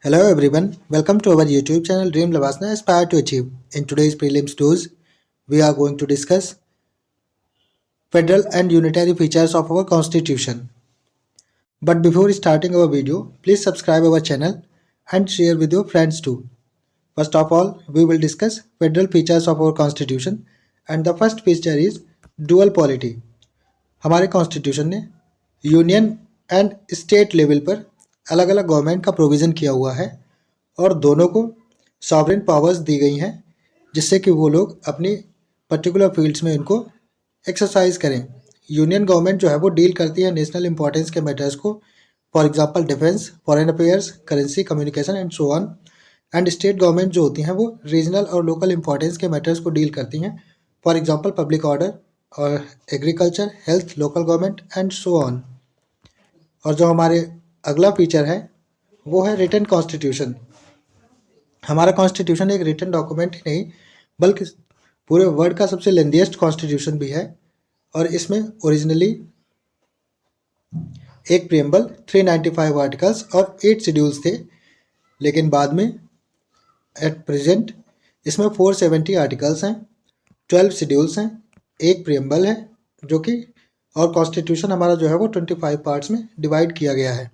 Hello everyone, welcome to our YouTube channel Dream Lavasana Aspire to Achieve. In today's prelims dose, we are going to discuss federal and unitary features of our constitution. But before starting our video, please subscribe our channel and share with your friends too. First of all, we will discuss federal features of our constitution and the first feature is dual polity. हमारे constitution ने union and state level पर अलग अलग government का provision किया हुआ है और दोनों को सॉवरेन पावर्स दी गई हैं जिससे कि वो लोग अपनी पर्टिकुलर फील्ड्स में इनको एक्सरसाइज करें। यूनियन गवर्नमेंट जो है वो डील करती है नेशनल इंपॉर्टेंस के मैटर्स को, for example defence, foreign affairs, currency, communication and so on. And state government जो होती हैं वो रीजनल और लोकल इंपॉर्टेंस के मैटर्स को डील करती हैं, फॉर एग्जांपल पब्लिक ऑर्डर और agriculture, health, local government and so on. और जो हमारे अगला फीचर है वो है रिटन कॉन्स्टिट्यूशन। हमारा कॉन्स्टिट्यूशन एक रिटन डॉक्यूमेंट ही नहीं बल्कि पूरे वर्ल्ड का सबसे लेंथीएस्ट कॉन्स्टिट्यूशन भी है और इसमें ओरिजिनली एक प्रीएम्बल, 395 आर्टिकल्स और 8 शेड्यूल्स थे, लेकिन बाद में एट प्रेजेंट इसमें 470 आर्टिकल्स हैं, 12 शेड्यूल्स हैं, एक प्रीएम्बल है जो कि, और कॉन्स्टिट्यूशन हमारा जो है वो 25 पार्ट्स में डिवाइड किया गया है।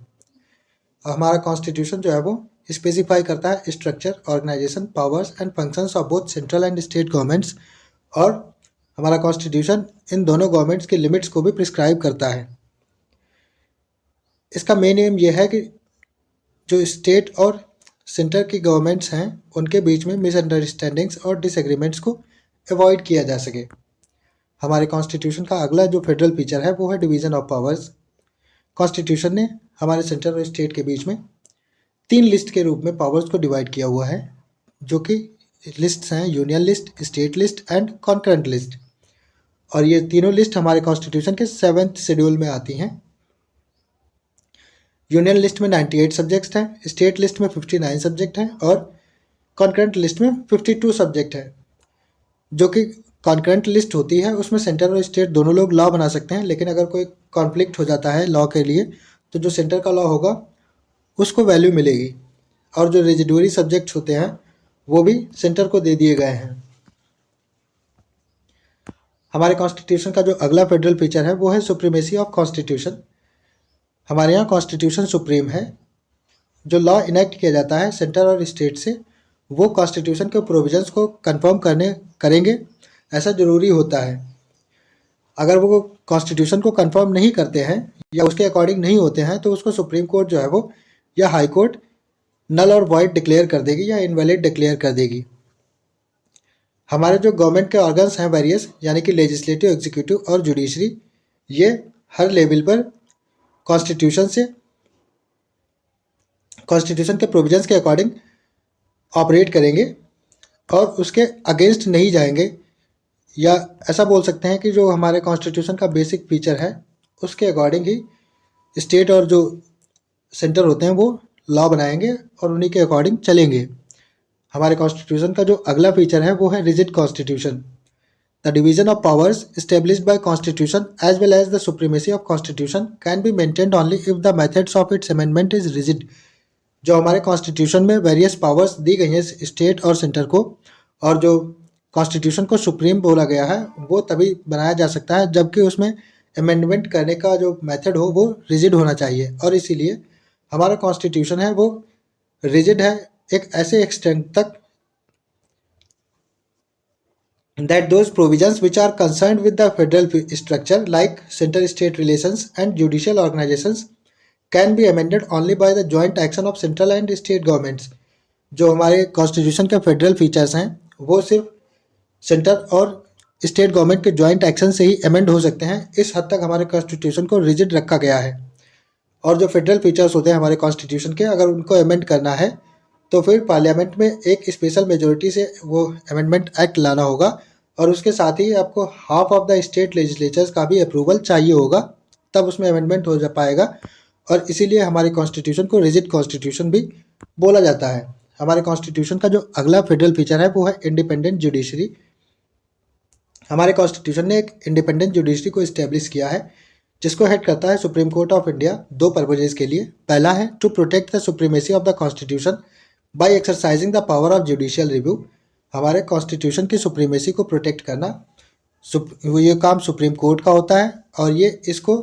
हमारा कॉन्स्टिट्यूशन जो है वो स्पेसिफाई करता है structure, organisation, powers and functions of both central and state governments, और हमारा कॉन्स्टिट्यूशन इन दोनों गवर्नमेंट्स के लिमिट्स को भी प्रिस्क्राइब करता है। इसका मेन एम यह है कि जो स्टेट और सेंटर की गवर्नमेंट्स हैं उनके बीच में मिसअंडरस्टैंडिंग्स और डिसएग्रीमेंट्स को अवॉइड किया जा सके। हमारे कॉन्स्टिट्यूशन का अगला जो फेडरल फीचर है वो है डिवीज़न ऑफ पावर्स। कॉन्स्टिट्यूशन ने हमारे सेंटर और स्टेट के बीच में 3 लिस्ट के रूप में पावर्स को डिवाइड किया हुआ है, जो कि लिस्ट्स हैं union list, state list and concurrent list. और ये तीनों लिस्ट हमारे कॉन्स्टिट्यूशन के 7th शेड्यूल में आती हैं। यूनियन लिस्ट में 98 सब्जेक्ट्स हैं, स्टेट लिस्ट में 59 सब्जेक्ट हैं और कॉन्करेंट लिस्ट में 52 सब्जेक्ट हैं। जो कि कॉन्करेंट लिस्ट होती है उसमें सेंटर और स्टेट दोनों लोग लॉ बना सकते हैं, लेकिन अगर कोई कॉन्फ्लिक्ट हो जाता है लॉ के लिए तो जो सेंटर का लॉ होगा उसको वैल्यू मिलेगी, और जो रेजिडुअरी सब्जेक्ट्स होते हैं वो भी सेंटर को दे दिए गए हैं। हमारे कॉन्स्टिट्यूशन का जो अगला फेडरल फीचर है वो है सुप्रीमेसी ऑफ कॉन्स्टिट्यूशन। हमारे यहाँ कॉन्स्टिट्यूशन सुप्रीम है। जो लॉ इनेक्ट किया जाता है सेंटर और स्टेट से वो कॉन्स्टिट्यूशन के प्रोविजंस को कंफर्म करेंगे, ऐसा ज़रूरी होता है। अगर वो कॉन्स्टिट्यूशन को कंफर्म नहीं करते हैं या उसके अकॉर्डिंग नहीं होते हैं तो उसको सुप्रीम कोर्ट जो है वो या हाई कोर्ट नल और वॉइड डिक्लेयर कर देगी या इनवैलिड डिक्लेयर कर देगी। हमारे जो गवर्नमेंट के ऑर्गन्स हैं वेरियस, यानी कि लेजिस्लेटिव, एग्जीक्यूटिव और जुडिशरी, ये हर लेवल पर कॉन्स्टिट्यूशन के प्रोविजंस के अकॉर्डिंग ऑपरेट करेंगे और उसके अगेंस्ट नहीं जाएंगे। या ऐसा बोल सकते हैं कि जो हमारे कॉन्स्टिट्यूशन का बेसिक फीचर है उसके अकॉर्डिंग ही स्टेट और जो सेंटर होते हैं वो लॉ बनाएंगे और उन्हीं के अकॉर्डिंग चलेंगे। हमारे कॉन्स्टिट्यूशन का जो अगला फीचर है वो है rigid constitution. The division of powers established by constitution as well as the supremacy of constitution can be maintained only if the methods of its amendment is rigid. जो हमारे कॉन्स्टिट्यूशन में various powers दी गई हैं state और centre को, और जो constitution को सुप्रीम बोला गया है, वो तभी बनाया जा सकता है जबकि उसमें अमेंडमेंट करने का जो मेथड हो वो रिजिड होना चाहिए। और इसीलिए हमारा कॉन्स्टिट्यूशन है वो रिजिड है एक ऐसे एक्सटेंट तक that those provisions which are concerned with the federal structure like center state relations and judicial organizations can be amended only by the joint action of central and state governments। जो हमारे constitution के federal features हैं वो सिर्फ centre और state government के joint action से ही amend हो सकते हैं। इस हद तक हमारे कॉन्स्टिट्यूशन को रिजिड रखा गया है। और जो फेडरल फीचर्स होते हैं हमारे कॉन्स्टिट्यूशन के, अगर उनको अमेंड करना है तो फिर पार्लियामेंट में एक स्पेशल मेजोरिटी से वो अमेंडमेंट एक्ट लाना होगा, और उसके साथ ही आपको half of the state legislatures का भी अप्रूवल चाहिए होगा, तब उसमें अमेंडमेंट हो जा पाएगा। और इसीलिए हमारे कॉन्स्टिट्यूशन को रिजिड कॉन्स्टिट्यूशन भी बोला जाता है। हमारे कॉन्स्टिट्यूशन का जो अगला फेडरल फीचर है वो है इंडिपेंडेंट जुडिशरी। हमारे कॉन्स्टिट्यूशन ने एक इंडिपेंडेंट जुडिशरी को इस्टेब्लिश किया है जिसको हेड करता है सुप्रीम कोर्ट ऑफ इंडिया दो पर्पजेज के लिए। पहला है to protect the supremacy of the constitution by exercising the power of judicial review. हमारे कॉन्स्टिट्यूशन की सुप्रीमेसी को प्रोटेक्ट करना ये काम सुप्रीम कोर्ट का होता है और ये इसको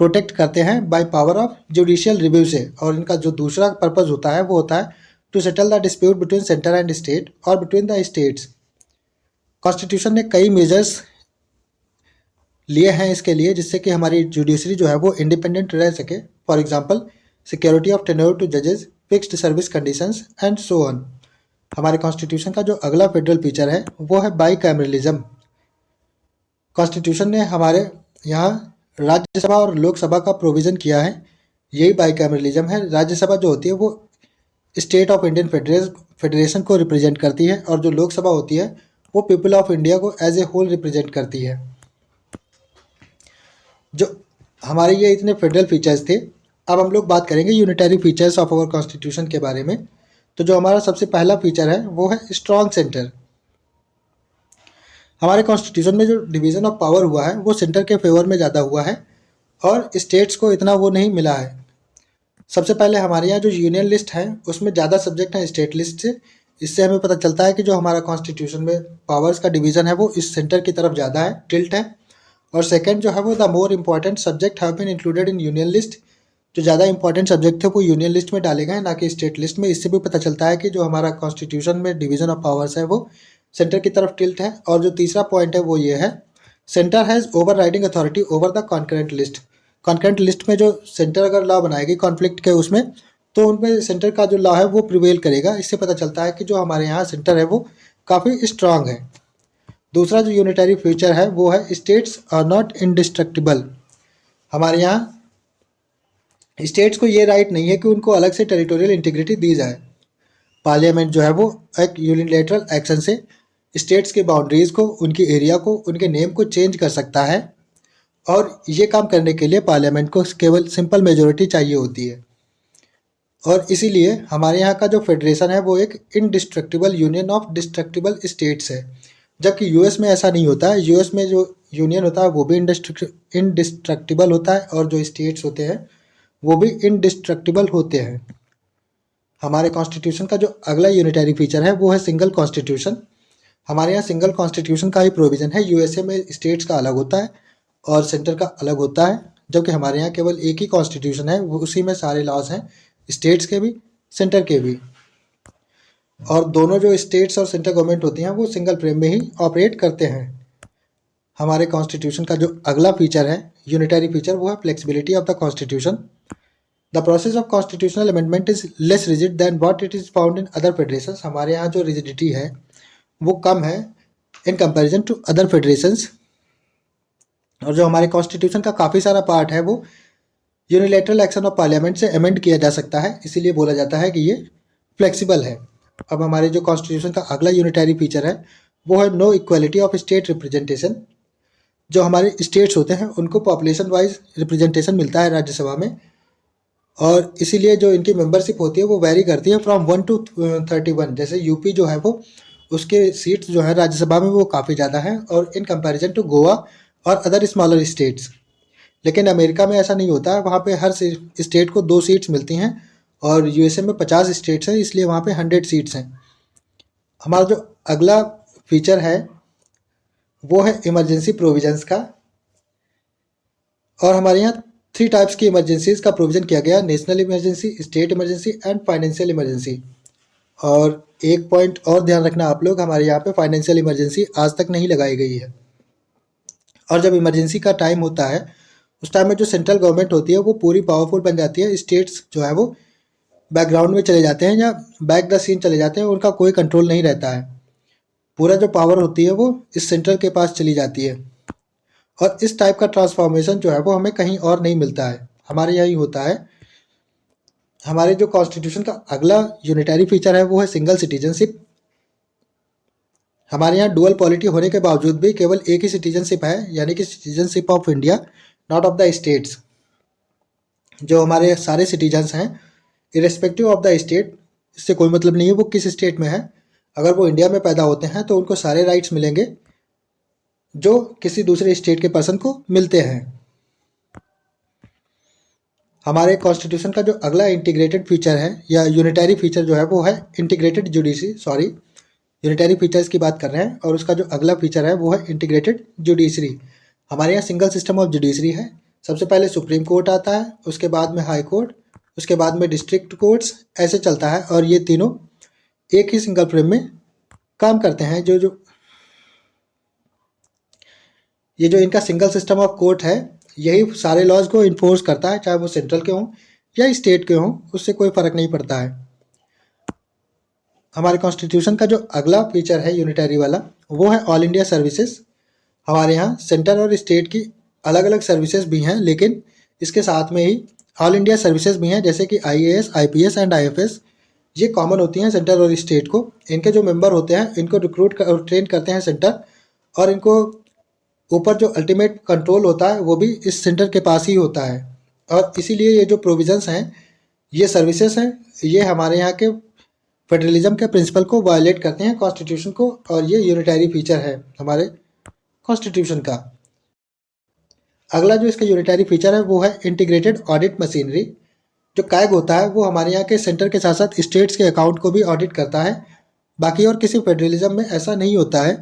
प्रोटेक्ट करते हैं by power of judicial review से। और इनका जो दूसरा पर्पज़ होता है वो होता है to settle the dispute between centre and state और बिटवीन द स्टेट्स। कॉन्स्टिट्यूशन ने कई मेजर्स लिए हैं इसके लिए जिससे कि हमारी जुडिशरी जो है वो इंडिपेंडेंट रह सके। For example security of tenure to जजेस, fixed service conditions and so on. हमारे कॉन्स्टिट्यूशन का जो अगला फेडरल फीचर है वो है बाई कैमरलिज्म। कॉन्स्टिट्यूशन ने हमारे यहाँ राज्यसभा और लोकसभा का प्रोविज़न किया है, यही बाई कैमरलिज्म है। राज्यसभा जो होती है वो स्टेट ऑफ इंडियन फेडरेशन को रिप्रेजेंट करती है और जो लोकसभा होती है वो पीपल ऑफ इंडिया को एज ए होल रिप्रेजेंट करती है। जो हमारे ये इतने फेडरल फीचर्स थे। अब हम लोग बात करेंगे unitary features of our constitution के बारे में। तो जो हमारा सबसे पहला फीचर है वो है स्ट्रॉन्ग सेंटर। हमारे कॉन्स्टिट्यूशन में जो डिवीज़न ऑफ पावर हुआ है वो सेंटर के फेवर में ज़्यादा हुआ है और स्टेट्स को इतना वो नहीं मिला है। सबसे पहले हमारे यहाँ जो यूनियन लिस्ट है उसमें ज़्यादा सब्जेक्ट हैं स्टेट लिस्ट से। इससे हमें पता चलता है कि जो हमारा कॉन्स्टिट्यूशन में पावर्स का डिवीज़न है वो इस सेंटर की तरफ ज़्यादा है, टिल्ट है। और सेकंड जो है वो the more important subject have been included in union list. जो ज़्यादा इंपॉर्टेंट सब्जेक्ट थे वो यूनियन लिस्ट में डाले गए ना कि स्टेट लिस्ट में। इससे भी पता चलता है कि जो हमारा कॉन्स्टिट्यूशन में डिवीज़न ऑफ पावर्स है वो सेंटर की तरफ टिल्ट है। और जो तीसरा पॉइंट है वो ये है centre has over riding authority over the concurrent list. Concurrent list में जो सेंटर अगर लॉ बनाएगी कॉन्फ्लिक्ट के उसमें तो उनमें सेंटर का जो लॉ है वो प्रिवेल करेगा। इससे पता चलता है कि जो हमारे यहाँ सेंटर है वो काफ़ी स्ट्रांग है। दूसरा जो यूनिटरी फीचर है वो है स्टेट्स आर नॉट इंडिस्ट्रक्टिबल। हमारे यहाँ स्टेट्स को ये राइट नहीं है कि उनको अलग से टेरिटोरियल इंटीग्रिटी दी जाए। पार्लियामेंट जो है वो एक यूनिलेटरल एक्शन से स्टेट्स के बाउंड्रीज़ को, उनकी एरिया को, उनके नेम को चेंज कर सकता है और ये काम करने के लिए पार्लियामेंट को केवल सिंपल मेजोरिटी चाहिए होती है। और इसीलिए हमारे यहाँ का जो फेडरेशन है वो एक indestructible union of destructible states है, जबकि यूएस में ऐसा नहीं होता है। यूएस में जो यूनियन होता है वो भी इंडिस्ट्रक्टिबल होता है और जो स्टेट्स होते हैं वो भी इंडिस्ट्रक्टिबल होते हैं। हमारे कॉन्स्टिट्यूशन का जो अगला यूनिटरी फीचर है वो है सिंगल कॉन्स्टिट्यूशन। हमारे यहाँ सिंगल कॉन्स्टिट्यूशन का ही प्रोविज़न है। यूएसए में स्टेट्स का अलग होता है और सेंटर का अलग होता है, जबकि हमारे यहाँ केवल एक ही कॉन्स्टिट्यूशन है, वो उसी में सारे लॉज हैं, स्टेट्स के भी सेंटर के भी। और दोनों जो स्टेट्स और सेंट्रल गवर्नमेंट होती हैं वो सिंगल फ्रेम में ही ऑपरेट करते हैं। हमारे कॉन्स्टिट्यूशन का जो अगला फीचर है यूनिटरी फीचर वो है flexibility of the constitution. The process of constitutional amendment is less rigid than what it is found in other federation. हमारे यहाँ जो रिजिडिटी है वो कम है in comparison to other federations. और जो हमारे कॉन्स्टिट्यूशन का काफ़ी सारा पार्ट है वो यूनिलेटरल एक्शन ऑफ पार्लियामेंट से अमेंड किया जा सकता है, इसीलिए बोला जाता है कि ये फ्लेक्सिबल है। अब हमारे जो कॉन्स्टिट्यूशन का अगला यूनिटरी फीचर है वो है no equality of state representation. जो हमारे स्टेट्स होते हैं उनको पॉपुलेशन वाइज रिप्रेजेंटेशन मिलता है राज्यसभा में और इसीलिए जो इनकी मेंबरशिप होती है वो वेरी करती है फ्रॉम 1 to 31। जैसे यूपी जो है वो उसके सीट्स जो है राज्यसभा में वो काफ़ी ज़्यादा हैं और इन कंपैरिजन टू गोवा और अदर स्मॉलर स्टेट्स। लेकिन अमेरिका में ऐसा नहीं होता है, वहाँ पे हर स्टेट को 2 सीट्स मिलती हैं और यूएसए में 50 स्टेट्स हैं इसलिए वहाँ पे 100 सीट्स हैं। हमारा जो अगला फीचर है वो है इमरजेंसी प्रोविजंस का। और हमारे यहाँ 3 टाइप्स की इमरजेंसीज का प्रोविज़न किया गया, national emergency, state emergency and financial emergency. और एक पॉइंट और ध्यान रखना आप लोग, हमारे यहाँ पे फाइनेंशियल इमरजेंसी आज तक नहीं लगाई गई है। और जब इमरजेंसी का टाइम होता है उस टाइम में जो सेंट्रल गवर्नमेंट होती है वो पूरी पावरफुल बन जाती है। स्टेट्स जो है वो बैकग्राउंड में चले जाते हैं या बैक द सीन चले जाते हैं, उनका कोई कंट्रोल नहीं रहता है। पूरा जो पावर होती है वो इस सेंट्रल के पास चली जाती है। और इस टाइप का ट्रांसफॉर्मेशन जो है वो हमें कहीं और नहीं मिलता है, हमारे यहाँ ही होता है। हमारे जो कॉन्स्टिट्यूशन का अगला यूनिटरी फीचर है वो है सिंगल सिटीजनशिप। हमारे यहाँ डुअल पॉलिटी होने के बावजूद भी केवल एक ही सिटीजनशिप है, यानी कि citizenship of India, not of the states. जो हमारे सारे सिटीजन्स हैं इरेस्पेक्टिव ऑफ द स्टेट, इससे कोई मतलब नहीं है वो किस स्टेट में है, अगर वो इंडिया में पैदा होते हैं तो उनको सारे राइट्स मिलेंगे जो किसी दूसरे स्टेट के पर्सन को मिलते हैं। हमारे कॉन्स्टिट्यूशन का जो अगला इंटीग्रेटेड फीचर है या यूनिटरी फीचर जो है वो है integrated judiciary, sorry unitary features की बात कर रहे हैं, और उसका जो अगला फीचर है वो है इंटीग्रेटेड जुडिशरी। हमारे यहाँ सिंगल सिस्टम ऑफ जुडिशरी है। सबसे पहले सुप्रीम कोर्ट आता है, उसके बाद में हाई कोर्ट, उसके बाद में डिस्ट्रिक्ट कोर्ट्स, ऐसे चलता है, और ये तीनों एक ही सिंगल फ्रेम में काम करते हैं। ये जो इनका सिंगल सिस्टम ऑफ कोर्ट है, यही सारे लॉज को इन्फोर्स करता है, चाहे वो सेंट्रल के हों या स्टेट के हों, उससे कोई फ़र्क नहीं पड़ता है। हमारे कॉन्स्टिट्यूशन का जो अगला फीचर है यूनिटरी वाला, वो है ऑल इंडिया सर्विसेज। हमारे यहाँ सेंटर और स्टेट की अलग अलग सर्विसेज भी हैं, लेकिन इसके साथ में ही ऑल इंडिया सर्विसेज भी हैं, जैसे कि IAS, IPS एंड IFS। ये कॉमन होती हैं सेंटर और स्टेट को। इनके जो मेंबर होते हैं, इनको रिक्रूट और ट्रेन करते हैं सेंटर, और इनको ऊपर जो अल्टीमेट कंट्रोल होता है वो भी इस सेंटर के पास ही होता है। और इसीलिए ये जो प्रोविजंस हैं, ये सर्विसेज हैं, ये हमारे यहाँ के फेडरलिज्म के प्रिंसिपल को वायलेट करते हैं, कॉन्स्टिट्यूशन को, और ये यूनिटरी फीचर है हमारे कॉन्स्टिट्यूशन का। अगला जो इसका यूनिटरी फीचर है वो है इंटीग्रेटेड ऑडिट मशीनरी। जो कैग होता है वो हमारे यहाँ के सेंटर के साथ साथ स्टेट्स के अकाउंट को भी ऑडिट करता है। बाकी और किसी फेडरलिज्म में ऐसा नहीं होता है।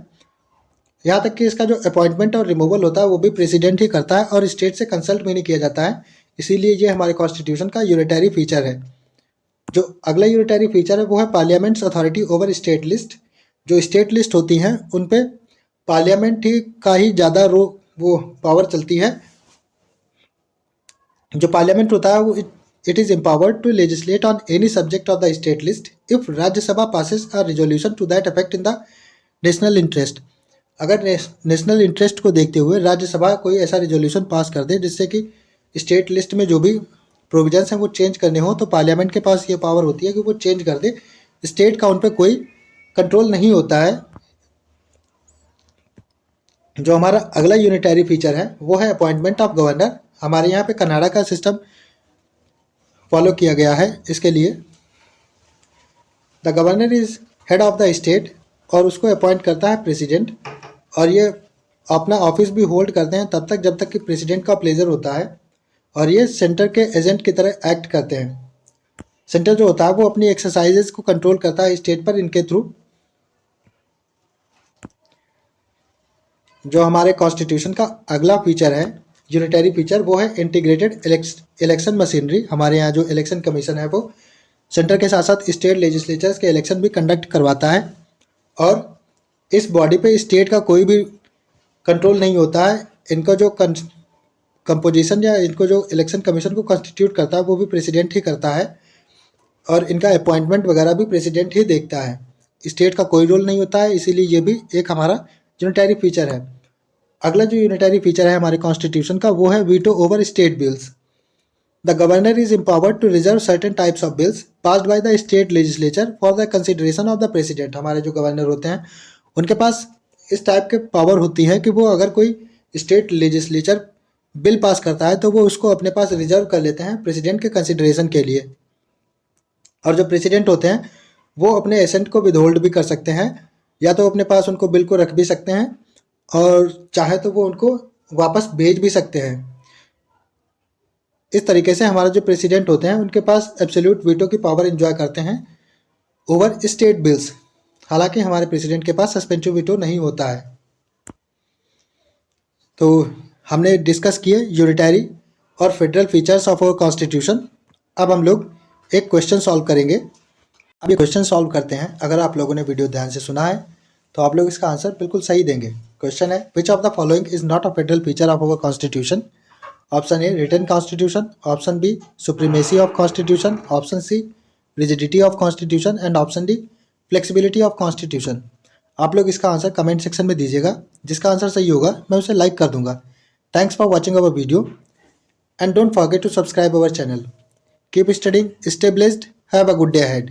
यहाँ तक कि इसका जो अपॉइंटमेंट और रिमूवल होता है वो भी प्रेसिडेंट ही करता है, और स्टेट से कंसल्ट भी नहीं किया जाता है। इसीलिए ये हमारे कॉन्स्टिट्यूशन का यूनिटरी फीचर है। जो अगला यूनिटरी फीचर है वो है parliaments authority over state list. जो स्टेट लिस्ट होती हैं उन पे पार्लियामेंट ही का ही ज़्यादा वो पावर चलती है। जो पार्लियामेंट होता है वो it is empowered to legislate on any subject of the state list if Rajya Sabha passes a resolution to that effect in the national interest. अगर नेशनल इंटरेस्ट को देखते हुए राज्यसभा कोई ऐसा रिजोल्यूशन पास कर दे जिससे कि स्टेट लिस्ट में जो भी प्रोविजंस हैं वो चेंज करने हो, तो पार्लियामेंट के पास ये पावर होती है कि वो चेंज कर दे। स्टेट का उन पर कोई कंट्रोल नहीं होता है। जो हमारा अगला यूनिटरी फीचर है वो है अपॉइंटमेंट ऑफ गवर्नर। हमारे यहाँ पे कनाडा का सिस्टम फॉलो किया गया है। इसके लिए the governor is head of the state, और उसको अपॉइंट करता है प्रेसिडेंट, और ये अपना ऑफिस भी होल्ड करते हैं तब तक जब तक कि प्रेसिडेंट का प्लेजर होता है, और ये सेंटर के एजेंट की तरह एक्ट करते हैं। सेंटर जो होता है वो अपनी एक्सरसाइजेज को कंट्रोल करता है स्टेट पर इनके थ्रू। जो हमारे कॉन्स्टिट्यूशन का अगला फीचर है यूनिटरी फीचर, वो है इंटीग्रेटेड इलेक्शन मशीनरी। हमारे यहाँ जो इलेक्शन कमीशन है वो सेंटर के साथ साथ स्टेट लेजिस्लेचर्स के इलेक्शन भी कंडक्ट करवाता है, और इस बॉडी पे स्टेट का कोई भी कंट्रोल नहीं होता है। इनका जो कंपोजिशन या इनको जो इलेक्शन कमीशन को कॉन्स्टिट्यूट करता है वो भी प्रेसिडेंट ही करता है, और इनका अपॉइंटमेंट वगैरह भी प्रेसिडेंट ही देखता है। स्टेट का कोई रोल नहीं होता है, इसीलिए ये भी एक हमारा यूनिटरी फीचर है। अगला जो यूनिटरी फीचर है हमारे कॉन्स्टिट्यूशन का वो है veto over state bills. The governor is empowered to reserve certain types of bills passed by the state legislature for the consideration of the president. हमारे जो गवर्नर होते हैं उनके पास इस टाइप के पावर होती है कि वो अगर कोई स्टेट लेजिस्लेचर बिल पास करता है तो वो उसको अपने पास रिजर्व कर लेते हैं प्रेसिडेंट के कंसिडरेशन के लिए। और जो प्रेसिडेंट होते हैं वो अपने एसेंट को विदहोल्ड भी कर सकते हैं, या तो अपने पास उनको बिल को रख भी सकते हैं, और चाहे तो वो उनको वापस भेज भी सकते हैं। इस तरीके से हमारे जो प्रेसिडेंट होते हैं उनके पास एब्सोल्यूट वीटो की पावर एंजॉय करते हैं ओवर स्टेट बिल्स। हालांकि हमारे प्रेसिडेंट के पास सस्पेंसिव वीटो नहीं होता है। तो हमने डिस्कस किए यूनिटरी और federal features of our constitution. अब हम लोग एक क्वेश्चन सॉल्व करेंगे। अब ये क्वेश्चन सॉल्व करते हैं। अगर आप लोगों ने वीडियो ध्यान से सुना है तो आप लोग इसका आंसर बिल्कुल सही देंगे। क्वेश्चन है, which of the following is not a federal feature of our constitution? Option A written constitution, option B supremacy of constitution, option C rigidity of constitution, and option D flexibility of constitution. आप लोग इसका answer comment section में दीजिएगा। जिसका answer सही होगा मैं उसे लाइक कर दूंगा। Thanks for watching our video and don't forget to subscribe our channel. Keep studying, stay blessed, have a good day ahead.